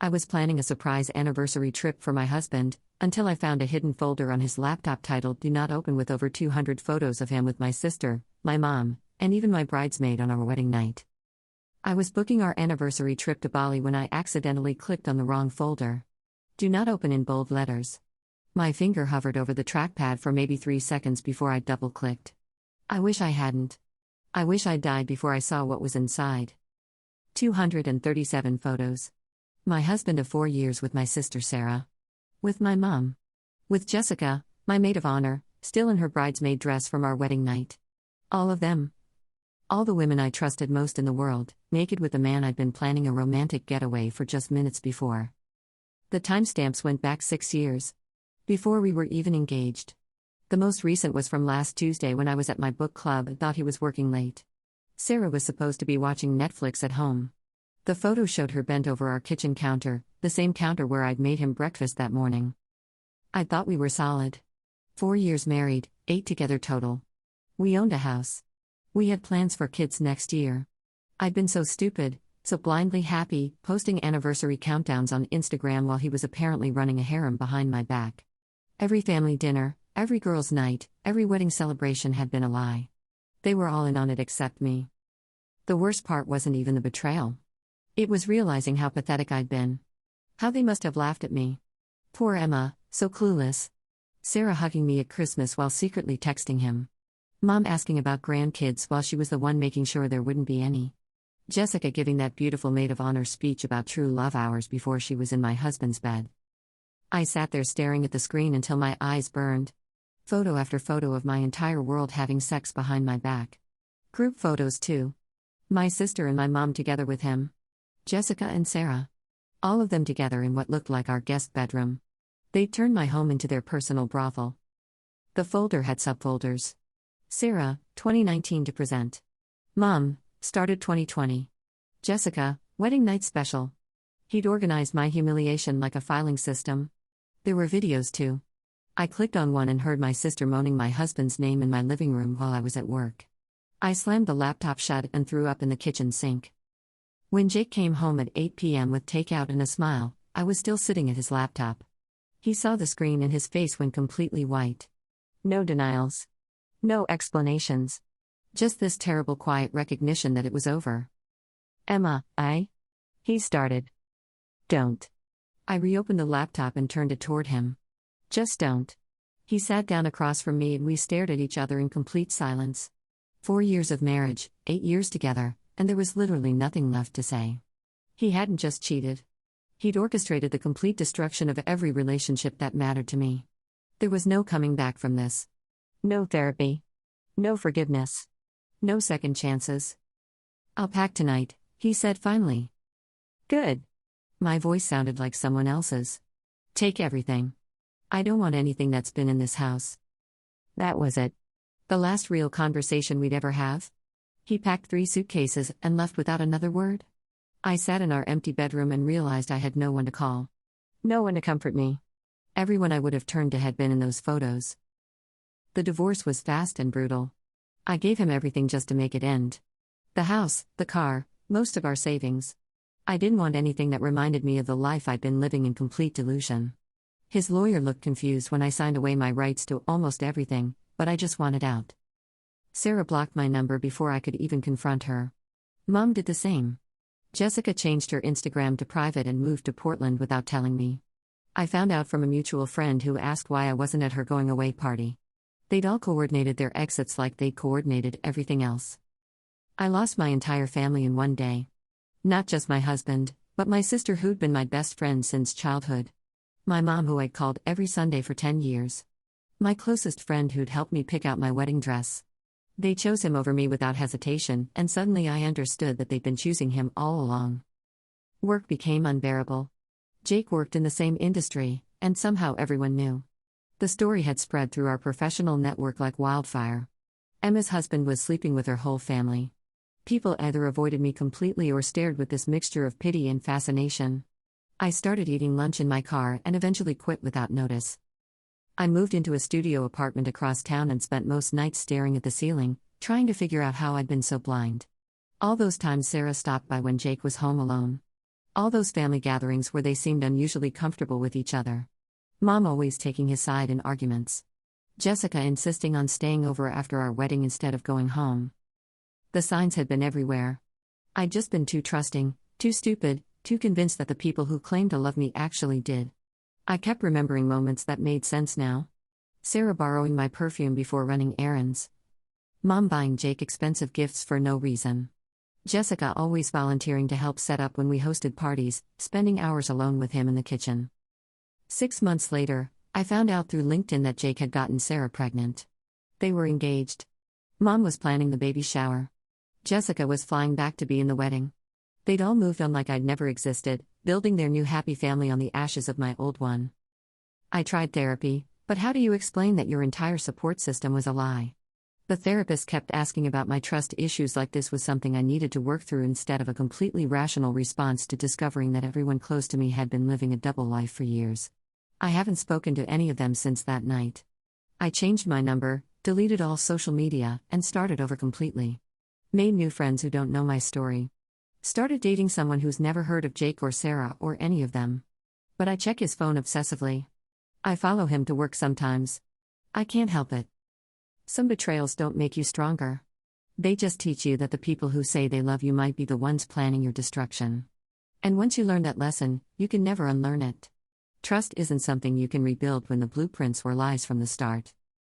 I was planning a surprise anniversary trip for my husband, until I found a hidden folder on his laptop titled Do Not Open with over 200 photos of him with my sister, my mom, and even my bridesmaid on our wedding night. I was booking our anniversary trip to Bali when I accidentally clicked on the wrong folder. Do not open in bold letters. My finger hovered over the trackpad for maybe 3 seconds before I double-clicked. I wish I hadn't. I wish I'd died before I saw what was inside. 237 photos. My husband of 4 years with my sister Sarah. With my mom. With Jessica, my maid of honor, still in her bridesmaid dress from our wedding night. All of them. All the women I trusted most in the world, naked with the man I'd been planning a romantic getaway for just minutes before. The timestamps went back 6 years. Before we were even engaged. The most recent was from last Tuesday when I was at my book club and thought he was working late. Sarah was supposed to be watching Netflix at home. The photo showed her bent over our kitchen counter, the same counter where I'd made him breakfast that morning. I thought we were solid. 4 years married, 8 together total. We owned a house. We had plans for kids next year. I'd been so stupid, so blindly happy, posting anniversary countdowns on Instagram while he was apparently running a harem behind my back. Every family dinner, every girls' night, every wedding celebration had been a lie. They were all in on it except me. The worst part wasn't even the betrayal. It was realizing how pathetic I'd been. How they must have laughed at me. Poor Emma, so clueless. Sarah hugging me at Christmas while secretly texting him. Mom asking about grandkids while she was the one making sure there wouldn't be any. Jessica giving that beautiful maid of honor speech about true love hours before she was in my husband's bed. I sat there staring at the screen until my eyes burned. Photo after photo of my entire world having sex behind my back. Group photos too. My sister and my mom together with him. Jessica and Sarah. All of them together in what looked like our guest bedroom. They'd turned my home into their personal brothel. The folder had subfolders. Sarah, 2019 to present. Mom, started 2020. Jessica, wedding night special. He'd organized my humiliation like a filing system. There were videos too. I clicked on one and heard my sister moaning my husband's name in my living room while I was at work. I slammed the laptop shut and threw up in the kitchen sink. When Jake came home at 8 p.m. with takeout and a smile, I was still sitting at his laptop. He saw the screen and his face went completely white. No denials. No explanations. Just this terrible quiet recognition that it was over. Emma, He started. Don't. I reopened the laptop and turned it toward him. Just don't. He sat down across from me and we stared at each other in complete silence. 4 years of marriage, 8 years together, and there was literally nothing left to say. He hadn't just cheated. He'd orchestrated the complete destruction of every relationship that mattered to me. There was no coming back from this. No therapy. No forgiveness. No second chances. I'll pack tonight, he said finally. Good. My voice sounded like someone else's. Take everything. I don't want anything that's been in this house. That was it. The last real conversation we'd ever have. He packed 3 suitcases and left without another word. I sat in our empty bedroom and realized I had no one to call. No one to comfort me. Everyone I would have turned to had been in those photos. The divorce was fast and brutal. I gave him everything just to make it end. The house, the car, most of our savings. I didn't want anything that reminded me of the life I'd been living in complete delusion. His lawyer looked confused when I signed away my rights to almost everything, but I just wanted out. Sarah blocked my number before I could even confront her. Mom did the same. Jessica changed her Instagram to private and moved to Portland without telling me. I found out from a mutual friend who asked why I wasn't at her going-away party. They'd all coordinated their exits like they'd coordinated everything else. I lost my entire family in one day. Not just my husband, but my sister who'd been my best friend since childhood. My mom who I'd called every Sunday for 10 years. My closest friend who'd helped me pick out my wedding dress. They chose him over me without hesitation, and suddenly I understood that they'd been choosing him all along. Work became unbearable. Jake worked in the same industry, and somehow everyone knew. The story had spread through our professional network like wildfire. Emma's husband was sleeping with her whole family. People either avoided me completely or stared with this mixture of pity and fascination. I started eating lunch in my car and eventually quit without notice. I moved into a studio apartment across town and spent most nights staring at the ceiling, trying to figure out how I'd been so blind. All those times Sarah stopped by when Jake was home alone. All those family gatherings where they seemed unusually comfortable with each other. Mom always taking his side in arguments. Jessica insisting on staying over after our wedding instead of going home. The signs had been everywhere. I'd just been too trusting, too stupid, too convinced that the people who claimed to love me actually did. I kept remembering moments that made sense now. Sarah borrowing my perfume before running errands. Mom buying Jake expensive gifts for no reason. Jessica always volunteering to help set up when we hosted parties, spending hours alone with him in the kitchen. 6 months later, I found out through LinkedIn that Jake had gotten Sarah pregnant. They were engaged. Mom was planning the baby shower. Jessica was flying back to be in the wedding. They'd all moved on like I'd never existed, building their new happy family on the ashes of my old one. I tried therapy, but how do you explain that your entire support system was a lie? The therapist kept asking about my trust issues like this was something I needed to work through instead of a completely rational response to discovering that everyone close to me had been living a double life for years. I haven't spoken to any of them since that night. I changed my number, deleted all social media, and started over completely. Made new friends who don't know my story. Started dating someone who's never heard of Jake or Sarah or any of them. But I check his phone obsessively. I follow him to work sometimes. I can't help it. Some betrayals don't make you stronger. They just teach you that the people who say they love you might be the ones planning your destruction. And once you learn that lesson, you can never unlearn it. Trust isn't something you can rebuild when the blueprints were lies from the start.